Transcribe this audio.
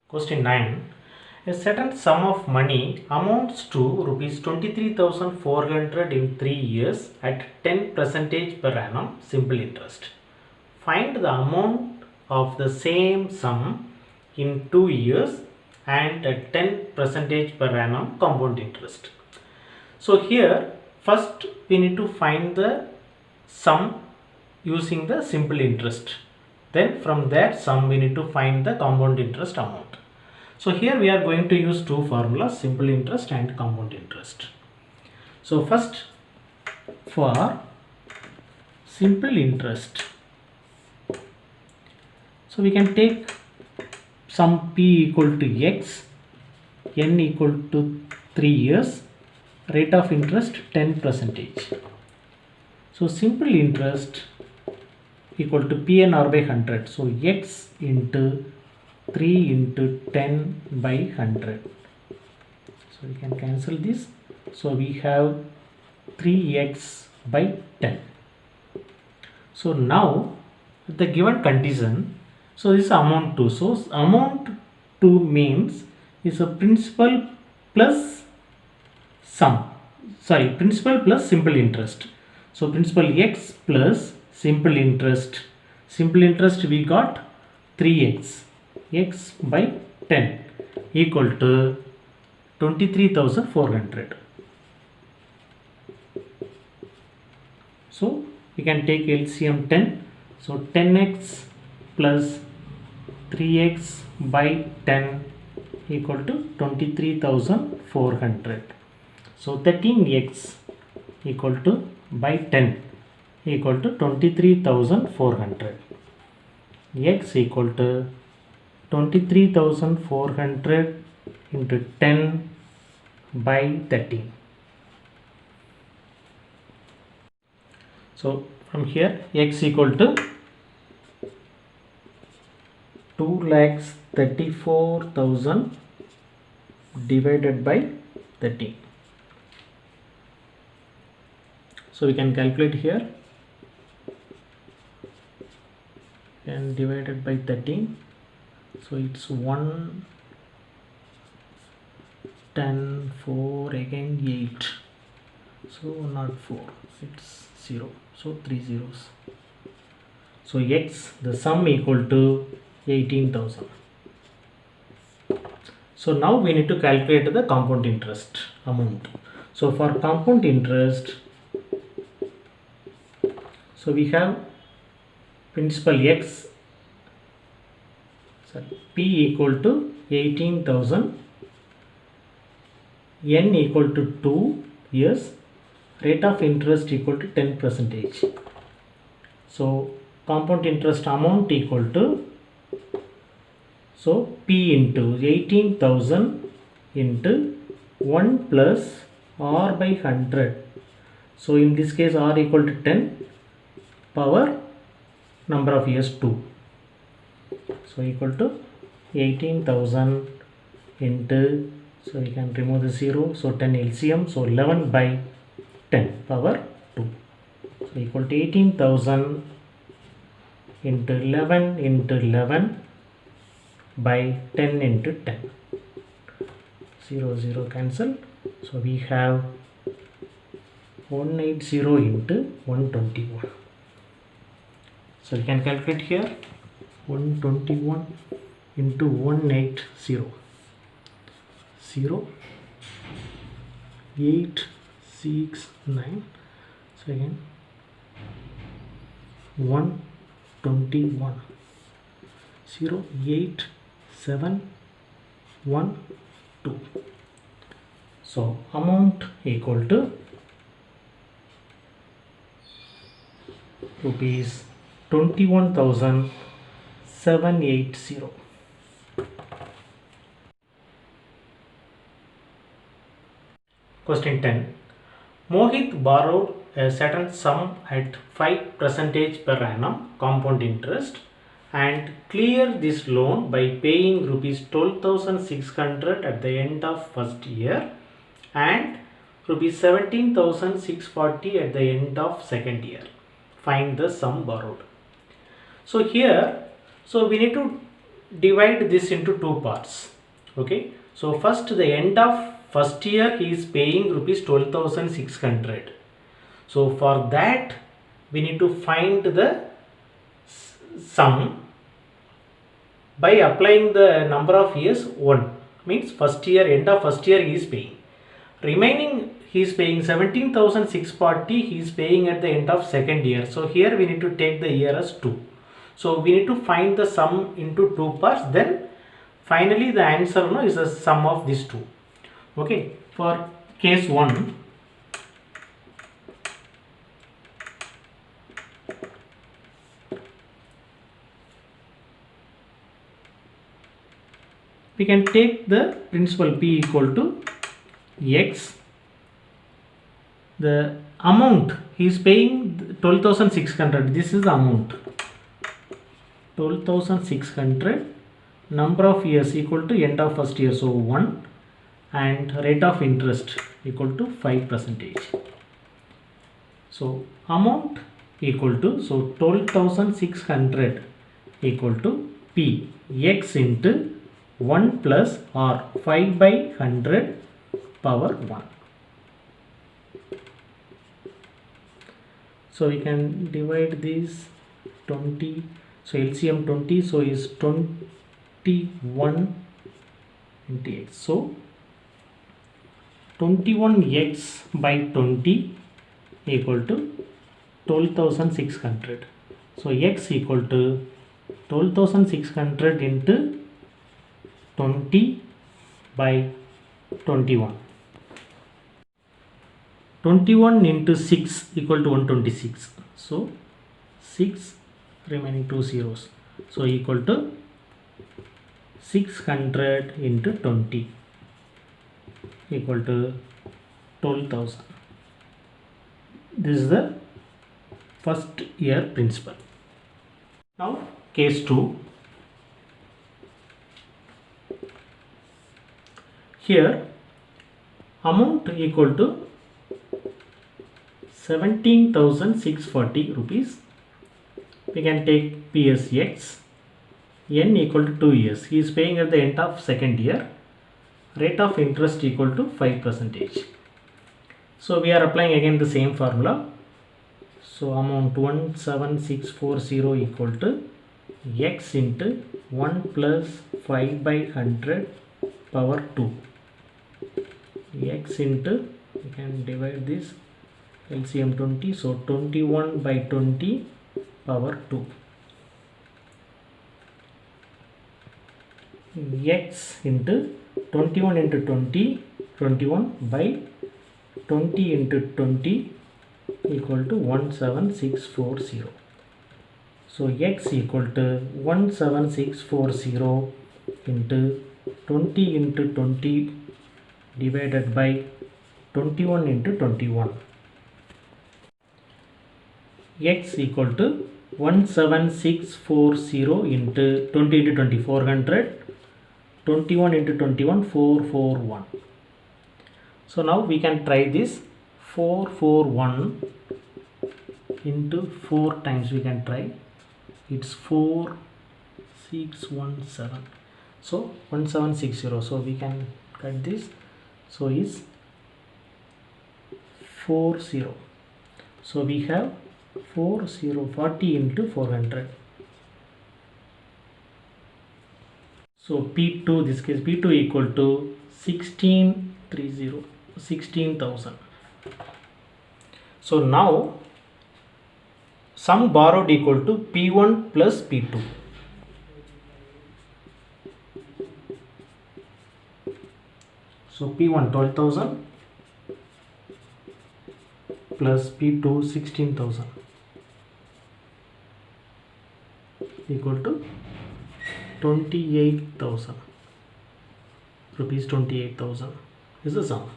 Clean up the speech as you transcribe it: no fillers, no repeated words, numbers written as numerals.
Question 9. A certain sum of money amounts to rupees 23,400 in 3 years at 10 percentage per annum simple interest. Find the amount of the same sum in 2 years and at 10 percentage per annum compound interest. So here first we need to find the sum using the simple interest. Then from that sum we need to find the compound interest amount. So here we are going to use two formulas, simple interest and compound interest. So first, for simple interest, so we can take sum P equal to X, N equal to 3 years, rate of interest 10 percentage. So simple interest equal to PNR by 100. So X into 3 into 10 by 100. So we can cancel this. So we have 3x by 10. So now the given condition, so this is amount 2. So amount 2 means is a principal plus sum. Sorry, principal plus simple interest. So principal x plus simple interest. Simple interest we got 3x. X by 10 equal to 23,400. So we can take LCM 10. So 10x plus 3x by 10 equal to 23,400. So 13x equal to by 10 equal to 23,400. X equal to 23,400 into 10 by 13. So from here x equal to 2,34,000 divided by 13. So we can calculate here and divided by 13. So it's 1, 10, 4, again 8. So not 4, it's 0. So 3 zeros. So x, the sum equal to 18,000. So now we need to calculate the compound interest amount. So for compound interest, so we have principal x, P equal to 18,000, N equal to 2 years, rate of interest equal to 10 percentage. So compound interest amount equal to, so P into 18,000 into 1 plus R by 100. So in this case R equal to 10, power number of years 2. So equal to 18,000 into, so we can remove the 0, so 10 LCM, so 11 by 10 power 2. So equal to 18,000 into 11 into 11 by 10 into 10. 0, 0 cancel. So we have 180 into 121. So we can calculate here 121 into 180. 0, 8, 6, 9. So again 121. 0, 8, 7, 1, 2. So amount equal to rupees 21,780. Question 10. Mohit borrowed a certain sum at 5 percentage per annum compound interest and cleared this loan by paying rupees 12,600 at the end of first year and rupees 17,640 at the end of second year. Find the sum borrowed. So here, so we need to divide this into two parts. Okay, so first the end of first year he is paying rupees 12,600. So for that we need to find the sum by applying the number of years 1, means first year, end of first year he is paying. Remaining he is paying 17,640, he is paying at the end of second year. So here we need to take the year as 2. So we need to find the sum into two parts, then finally the answer is the sum of these two. Okay, for case 1, we can take the principal P equal to X. The amount he is paying 12,600, this is the amount 12,600, number of years equal to end of first year, so 1, and rate of interest equal to 5%. So amount equal to, so 12,600 equal to P X into 1 plus or 5 by 100 power 1. So we can divide this 20, so LCM 20, so is 21 into X. So 21x by 20 equal to 12,600. So x equal to 12,600 into 20 by 21. 21 into 6 equal to 126. So 6 remaining 2 zeros. So equal to 600 into 20 equal to 12,000. This is the first year principal. Now case 2. Here amount equal to 17,640 rupees. We can take P as X. N equal to 2 years. He is paying at the end of second year. Rate of interest equal to 5%. So we are applying again the same formula. So amount 17640 equal to X into 1 plus 5 by 100 power 2. X into, we can divide this LCM 20, so 21 by 20 power 2. X into 21 into 20, 21 by 20 into 20 equal to 17640. So x equal to 17640 into 20 into 20 divided by 21 into 21. X equal to 17640 into 20 into 20, 400, 21 into 21, 441. So now we can try this. 441 into 4 times we can try. It's 4617. So 1760. So we can cut this. So is 40. So we have 40 into 400. So P2, this case P2 equal to 1630, 16,000. So now sum borrowed equal to P1 plus P2. So P1 12,000 plus P2 16,000 equal to 28,000 rupees. 28,000 is the sum.